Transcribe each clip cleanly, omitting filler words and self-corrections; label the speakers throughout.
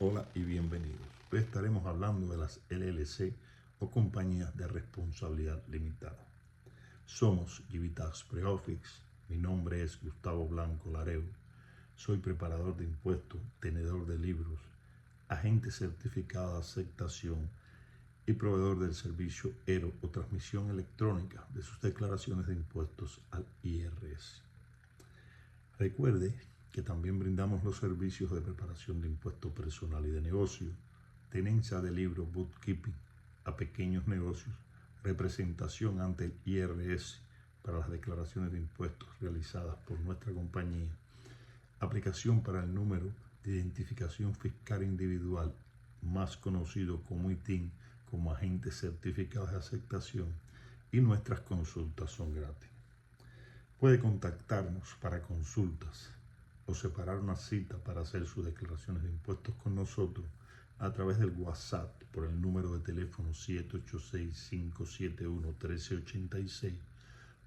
Speaker 1: Hola y bienvenidos. Hoy estaremos hablando de las LLC o compañías de responsabilidad limitada. Somos GBTax Pre-Office. Mi nombre es Gustavo Blanco Lareu. Soy preparador de impuestos, tenedor de libros, agente certificado de aceptación y proveedor del servicio ERO o transmisión electrónica de sus declaraciones de impuestos al IRS. Recuerde que también brindamos los servicios de preparación de impuestos personal y de negocio, tenencia de libros bookkeeping a pequeños negocios, representación ante el IRS para las declaraciones de impuestos realizadas por nuestra compañía, aplicación para el número de identificación fiscal individual, más conocido como ITIN, como agentes certificados de aceptación, y nuestras consultas son gratis. Puede contactarnos para consultas o separar una cita para hacer sus declaraciones de impuestos con nosotros a través del WhatsApp por el número de teléfono 786-571-1386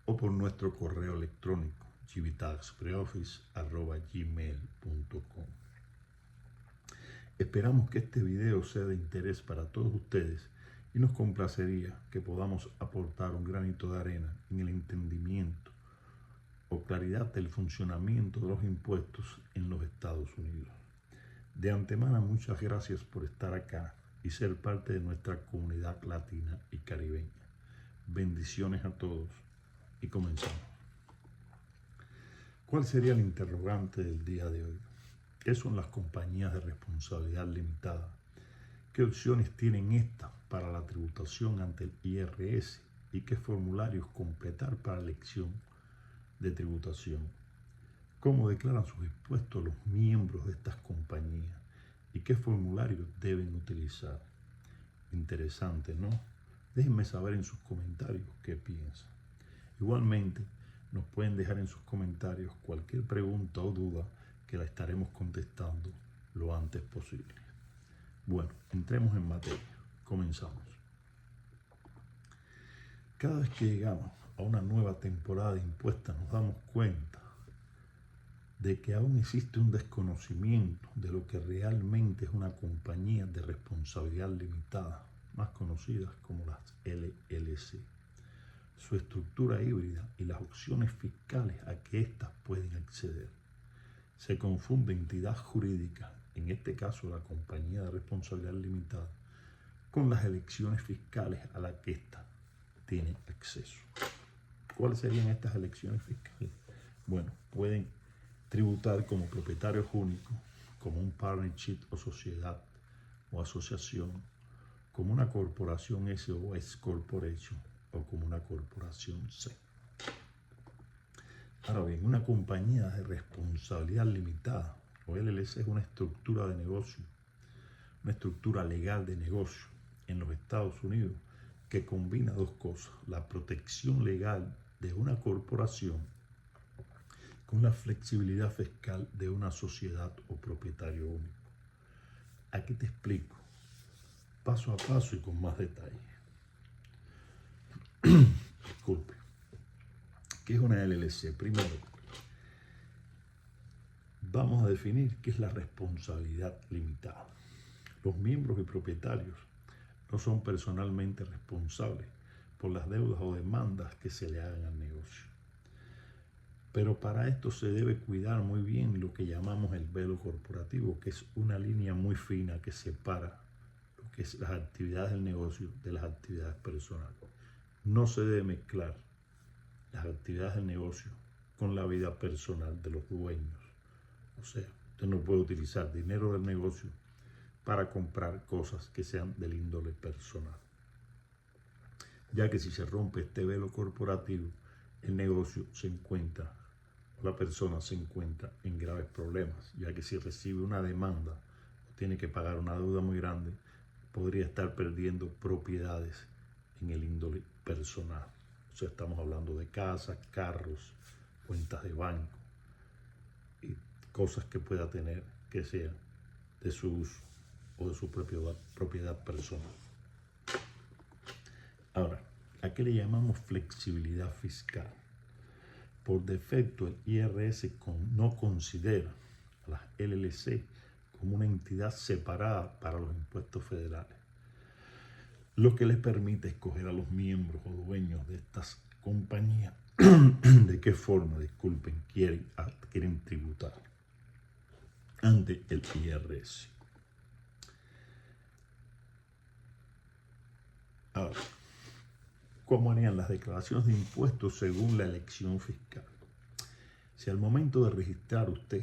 Speaker 1: o por nuestro correo electrónico gbtaxpreoffice@gmail.com. Esperamos que este video sea de interés para todos ustedes y nos complacería que podamos aportar un granito de arena en el entendimiento o claridad del funcionamiento de los impuestos en los Estados Unidos. De antemano, muchas gracias por estar acá y ser parte de nuestra comunidad latina y caribeña. Bendiciones a todos y comenzamos. ¿Cuál sería el interrogante del día de hoy? ¿Qué son las compañías de responsabilidad limitada? ¿Qué opciones tienen estas para la tributación ante el IRS? ¿Y qué formularios completar para la elección de tributación? ¿Cómo declaran sus impuestos los miembros de estas compañías? ¿Y qué formularios deben utilizar? Interesante, ¿no? Déjenme saber en sus comentarios qué piensan. Igualmente, nos pueden dejar en sus comentarios cualquier pregunta o duda que la estaremos contestando lo antes posible. Bueno, entremos en materia. Comenzamos. Cada vez que llegamos a una nueva temporada de impuestos nos damos cuenta de que aún existe un desconocimiento de lo que realmente es una compañía de responsabilidad limitada, más conocidas como las LLC, su estructura híbrida y las opciones fiscales a que éstas pueden acceder. Se confunde entidad jurídica, en este caso la compañía de responsabilidad limitada, con las elecciones fiscales a las que ésta tiene acceso. ¿Cuáles serían estas elecciones fiscales? Bueno, pueden tributar como propietarios únicos, como un partnership o sociedad o asociación, como una corporación S o S Corporation o como una corporación C. Ahora bien, una compañía de responsabilidad limitada o LLC es una estructura de negocio, una estructura legal de negocio en los Estados Unidos que combina dos cosas: la protección legal de una corporación con la flexibilidad fiscal de una sociedad o propietario único. Aquí te explico, paso a paso y con más detalle. Disculpe. ¿Qué es una LLC? Primero, vamos a definir qué es la responsabilidad limitada. Los miembros y propietarios no son personalmente responsables por las deudas o demandas que se le hagan al negocio. Pero para esto se debe cuidar muy bien lo que llamamos el velo corporativo, que es una línea muy fina que separa lo que es las actividades del negocio de las actividades personales. No se debe mezclar las actividades del negocio con la vida personal de los dueños. O sea, usted no puede utilizar dinero del negocio para comprar cosas que sean del índole personal, ya que si se rompe este velo corporativo, el negocio se encuentra, la persona se encuentra en graves problemas, ya que si recibe una demanda o tiene que pagar una deuda muy grande, podría estar perdiendo propiedades en el índole personal. O sea, estamos hablando de casas, carros, cuentas de banco y cosas que pueda tener que sean de su uso o de su propiedad personal. Ahora, ¿a qué le llamamos flexibilidad fiscal? Por defecto, el IRS no considera a las LLC como una entidad separada para los impuestos federales, lo que les permite escoger a los miembros o dueños de estas compañías de qué forma, disculpen, quieren tributar ante el IRS. Ahora, ¿cómo harían las declaraciones de impuestos según la elección fiscal? Si al momento de registrar usted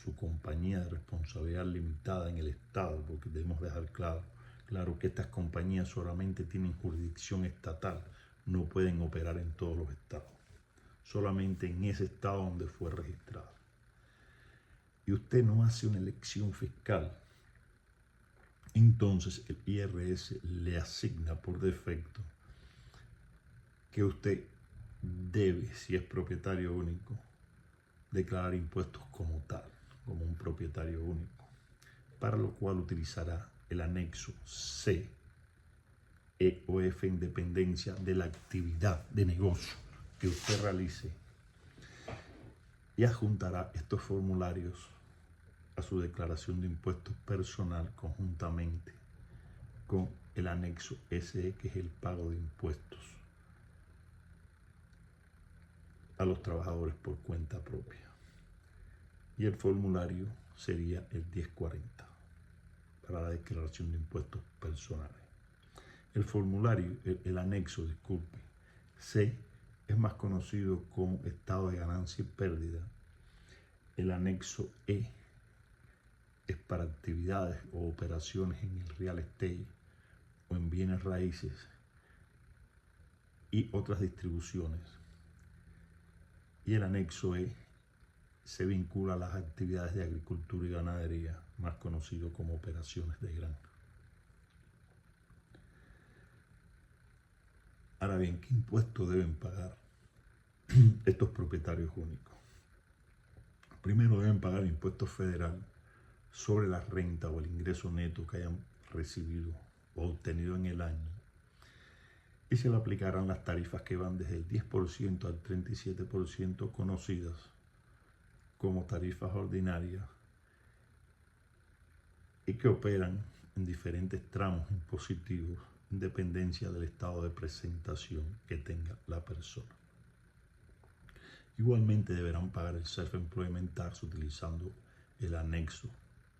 Speaker 1: su compañía de responsabilidad limitada en el Estado, porque debemos dejar claro que estas compañías solamente tienen jurisdicción estatal, no pueden operar en todos los estados, solamente en ese estado donde fue registrado. Y usted no hace una elección fiscal, entonces el IRS le asigna por defecto que usted debe, si es propietario único, declarar impuestos como tal, como un propietario único, para lo cual utilizará el anexo C, E o F en dependencia de la actividad de negocio que usted realice y adjuntará estos formularios a su declaración de impuestos personal conjuntamente con el anexo SE, que es el pago de impuestos a los trabajadores por cuenta propia. Y el formulario sería el 1040 para la declaración de impuestos personales. El formulario, el anexo, disculpe, C, es más conocido como estado de ganancia y pérdida. El anexo E es para actividades o operaciones en el real estate o en bienes raíces y otras distribuciones. Y el anexo E se vincula a las actividades de agricultura y ganadería, más conocido como operaciones de granja. Ahora bien, ¿qué impuestos deben pagar estos propietarios únicos? Primero deben pagar el impuesto federal sobre la renta o el ingreso neto que hayan recibido o obtenido en el año, y se le aplicarán las tarifas que van desde el 10% al 37% conocidas como tarifas ordinarias y que operan en diferentes tramos impositivos en dependencia del estado de presentación que tenga la persona. Igualmente deberán pagar el Self-Employment Tax utilizando el anexo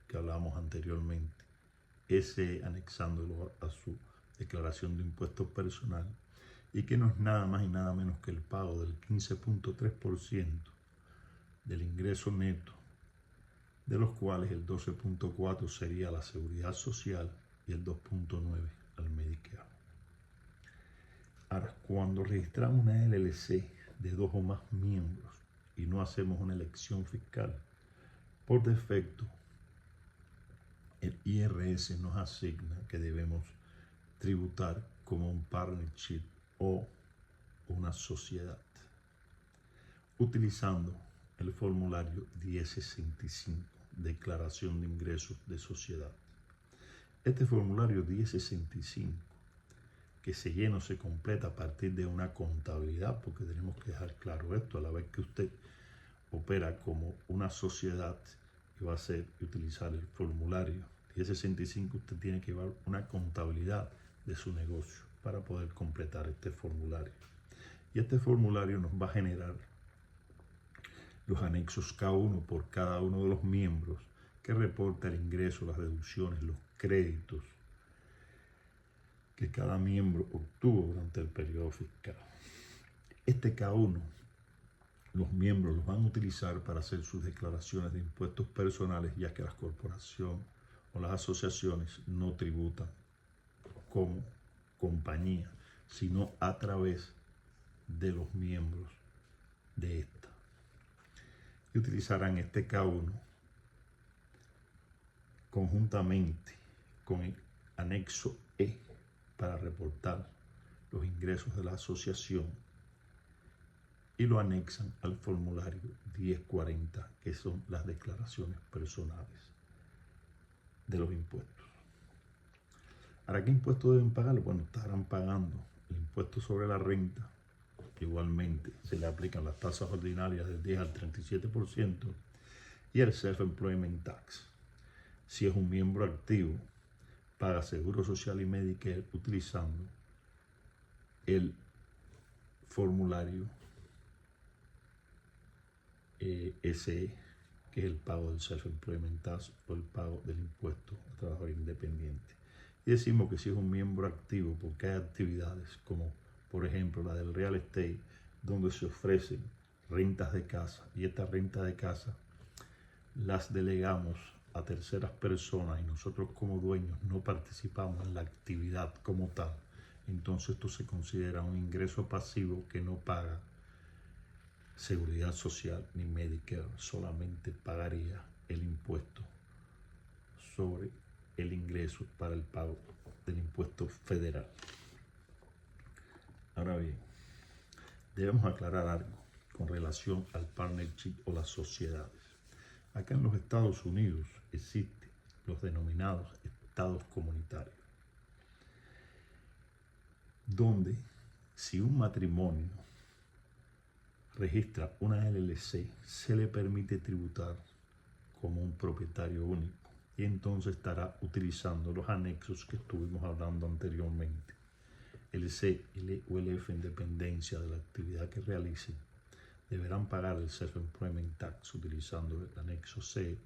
Speaker 1: que hablábamos anteriormente, ese anexándolo a su declaración de impuestos personal, y que no es nada más y nada menos que el pago del 15.3% del ingreso neto, de los cuales el 12.4% sería la seguridad social y el 2.9% al Medicare. Ahora, cuando registramos una LLC de 2 o más miembros y no hacemos una elección fiscal, por defecto el IRS nos asigna que debemos tributar como un partnership o una sociedad, utilizando el formulario 1065, declaración de ingresos de sociedad. Este formulario 1065, que se llena o se completa a partir de una contabilidad, porque tenemos que dejar claro esto, a la vez que usted opera como una sociedad y va a hacer y utilizar el formulario 1065, usted tiene que llevar una contabilidad de su negocio para poder completar este formulario. Y este formulario nos va a generar los anexos K1 por cada uno de los miembros, que reporta el ingreso, las deducciones, los créditos que cada miembro obtuvo durante el periodo fiscal. Este K1, los miembros los van a utilizar para hacer sus declaraciones de impuestos personales, ya que las corporaciones o las asociaciones no tributan como compañía, sino a través de los miembros de esta. Y utilizarán este K1 conjuntamente con el anexo E para reportar los ingresos de la asociación y lo anexan al formulario 1040, que son las declaraciones personales de los impuestos. ¿Ahora qué impuestos deben pagar? Bueno, estarán pagando el impuesto sobre la renta. Igualmente se le aplican las tasas ordinarias del 10 al 37% y el Self-Employment Tax. Si es un miembro activo, paga Seguro Social y Medicare utilizando el formulario SE, que es el pago del self-employment tax o el pago del impuesto al trabajador independiente. Y decimos que si es un miembro activo, porque hay actividades como, por ejemplo, la del real estate, donde se ofrecen rentas de casa, y estas rentas de casa las delegamos a terceras personas y nosotros como dueños no participamos en la actividad como tal, entonces esto se considera un ingreso pasivo que no paga Seguridad Social ni Medicare, solamente pagaría el impuesto sobre el ingreso para el pago del impuesto federal. Ahora bien, debemos aclarar algo con relación al partnership o las sociedades. Acá en los Estados Unidos existen los denominados estados comunitarios, donde si un matrimonio registra una LLC, se le permite tributar como un propietario único y entonces estará utilizando los anexos que estuvimos hablando anteriormente. El C o el F, en dependencia de la actividad que realicen, deberán pagar el self-employment tax utilizando el anexo C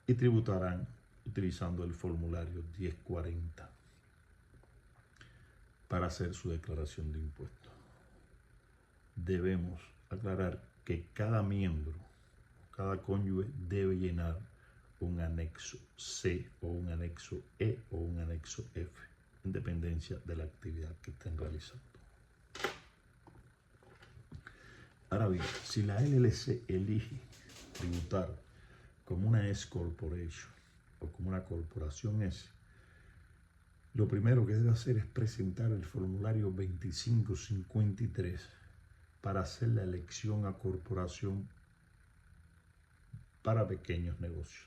Speaker 1: y tributarán utilizando el formulario 1040 para hacer su declaración de impuestos. Debemos aclarar que cada miembro, cada cónyuge debe llenar un anexo C o un anexo E o un anexo F, en dependencia de la actividad que estén realizando. Ahora bien, si la LLC elige tributar como una S Corporation o como una corporación S, lo primero que debe hacer es presentar el formulario 2553 para hacer la elección a corporación para pequeños negocios.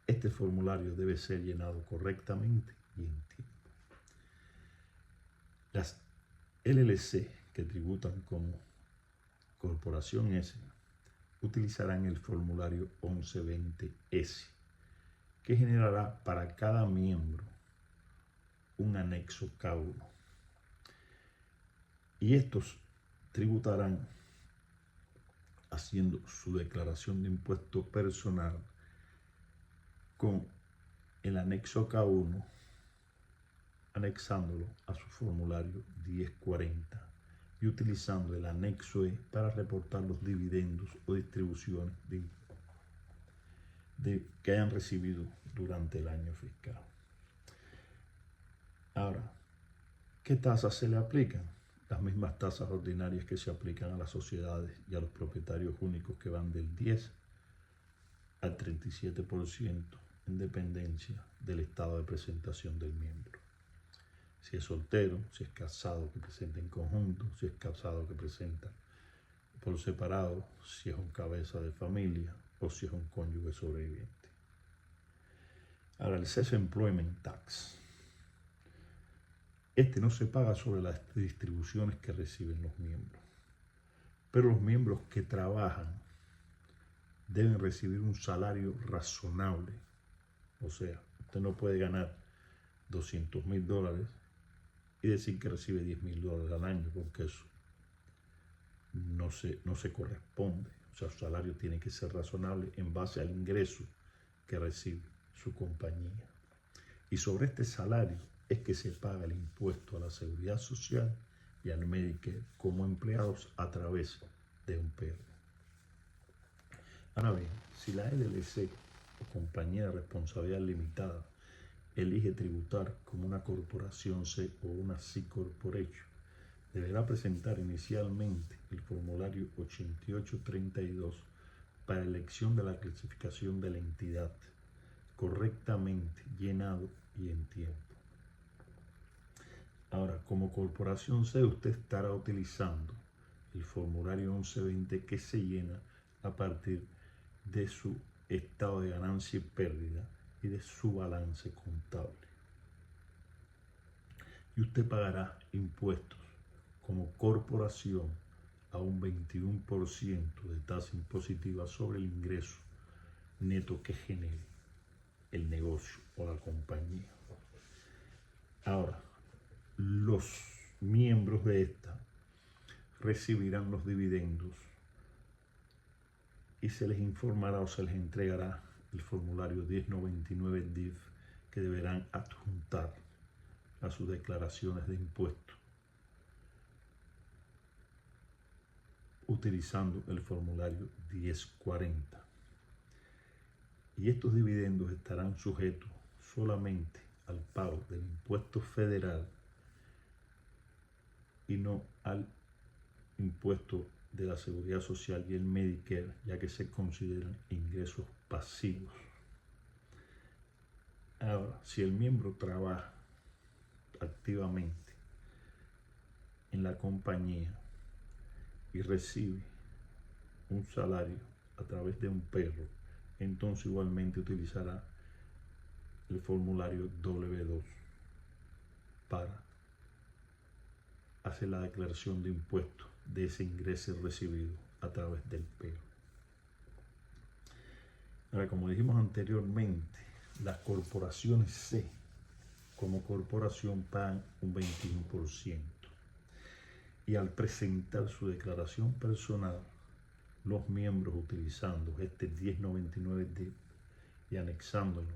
Speaker 1: Este formulario debe ser llenado correctamente y en tiempo. Las LLC que tributan como corporación S utilizarán el formulario 1120S, que generará para cada miembro un anexo K1. Y estos tributarán haciendo su declaración de impuesto personal con el anexo K1, anexándolo a su formulario 1040 y utilizando el anexo E para reportar los dividendos o distribuciones que hayan recibido durante el año fiscal. Ahora, ¿qué tasas se le aplican? Las mismas tasas ordinarias que se aplican a las sociedades y a los propietarios únicos, que van del 10 al 37% en dependencia del estado de presentación del miembro. Si es soltero, si es casado que presenta en conjunto, si es casado que presenta por separado, si es un cabeza de familia o si es un cónyuge sobreviviente. Ahora, el self-employment tax. Este no se paga sobre las distribuciones que reciben los miembros, pero los miembros que trabajan deben recibir un salario razonable. O sea, usted no puede ganar $200,000 y decir que recibe $10,000 al año, porque eso no se corresponde. O sea, su salario tiene que ser razonable en base al ingreso que recibe su compañía. Y sobre este salario es que se paga el impuesto a la Seguridad Social y al Medicare como empleados a través de un PR. Ahora bien, si la LLC o compañía de responsabilidad limitada elige tributar como una corporación C o una C Corporation, deberá presentar inicialmente el formulario 8832 para elección de la clasificación de la entidad, correctamente llenado y en tiempo. Ahora, como corporación C, usted estará utilizando el formulario 1120, que se llena a partir de su estado de ganancia y pérdida y de su balance contable. Y usted pagará impuestos como corporación a un 21% de tasa impositiva sobre el ingreso neto que genere. el negocio o la compañía. Ahora, los miembros de esta recibirán los dividendos y se les informará o se les entregará el formulario 1099 DIV que deberán adjuntar a sus declaraciones de impuestos utilizando el formulario 1040. Y estos dividendos estarán sujetos solamente al pago del impuesto federal y no al impuesto de la Seguridad Social y el Medicare, ya que se consideran ingresos pasivos. Ahora, si el miembro trabaja activamente en la compañía y recibe un salario a través de un perro, entonces igualmente utilizará el formulario W2 para hacer la declaración de impuestos de ese ingreso recibido a través del perro. Ahora, como dijimos anteriormente, las corporaciones C como corporación pagan un 21%. Y al presentar su declaración personal, los miembros utilizando este 1099D y anexándolo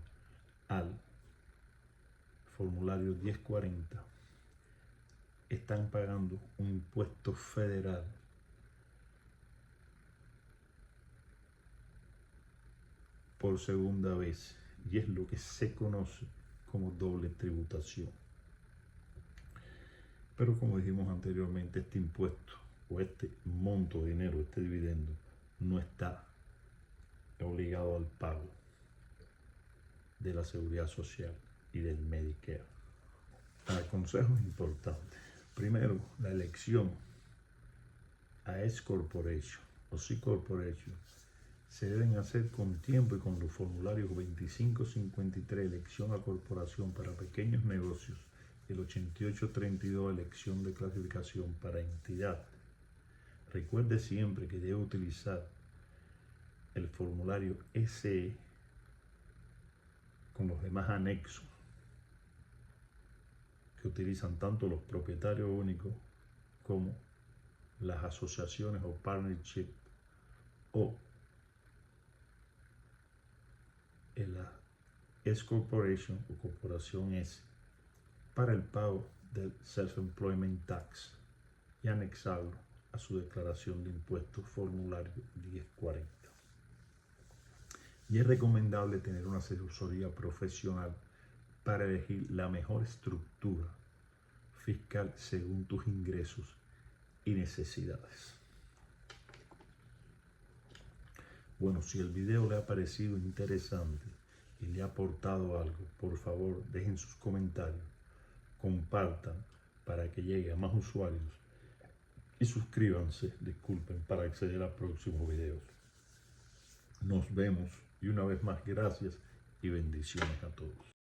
Speaker 1: al formulario 1040, están pagando un impuesto federal por segunda vez, y es lo que se conoce como doble tributación. Pero como dijimos anteriormente, este impuesto o este monto de dinero, este dividendo, no está obligado al pago de la Seguridad Social y del Medicare. Consejos importantes. Primero, la elección a S Corporation o C Corporation se deben hacer con tiempo y con los formularios 2553, elección a corporación para pequeños negocios, y el 8832, elección de clasificación para entidad. Recuerde siempre que debe utilizar el formulario SE con los demás anexos que utilizan tanto los propietarios únicos como las asociaciones o partnership o la S Corporation o Corporación S para el pago del Self-Employment Tax y anexarlo a su declaración de impuestos formulario 1040. Y es recomendable tener una asesoría profesional para elegir la mejor estructura fiscal según tus ingresos y necesidades. Bueno, si el video le ha parecido interesante y le ha aportado algo, por favor dejen sus comentarios, compartan para que llegue a más usuarios y suscríbanse, disculpen, para acceder a próximos videos. Nos vemos y una vez más gracias y bendiciones a todos.